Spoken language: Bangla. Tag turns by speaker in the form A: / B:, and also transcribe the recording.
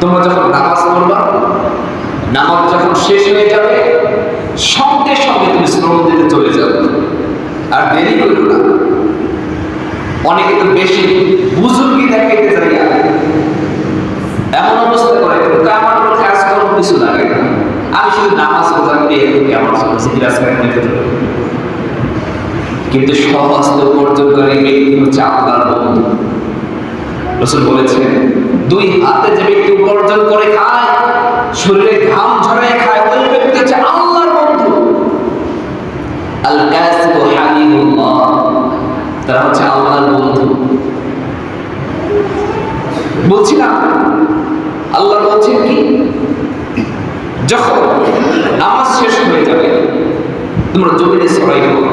A: তোমরা যখন নামাজ পড়বা, নামাজ যখন শেষ হয়ে যাবে সঙ্গে সঙ্গে তুমি শ্রম দিতে চলে যাবে, আর দেরি করো না। অনেকে তো বেশি বুজুর্গি দেখাইতে যাইয়া এমন অবস্থা করে, কিন্তু আমার কোনো কাজ করার কিছু লাগে না, আমি শুধু নামাজ রোজা দিয়ে আমার সিরাজ করে। কিন্তু সহস্ত উপার্জন করে ব্যক্তি হচ্ছে আল্লাহর বন্ধু। রাসূল বলেছেন, দুই হাতে যে ব্যক্তি উপার্জন করে খায়, শরীরে ঘাম ঝরায় খায়, ওই ব্যক্তি হচ্ছে আল্লাহর বন্ধু। আল কাসিবু হাবিবুল্লাহ, তারা হচ্ছে আল্লাহর বন্ধু। বলছিলাম আল্লাহ বলছেন কি, যখন নামাজ শেষ হয়ে যাবে তোমরা জমিনে ছড়াই করো,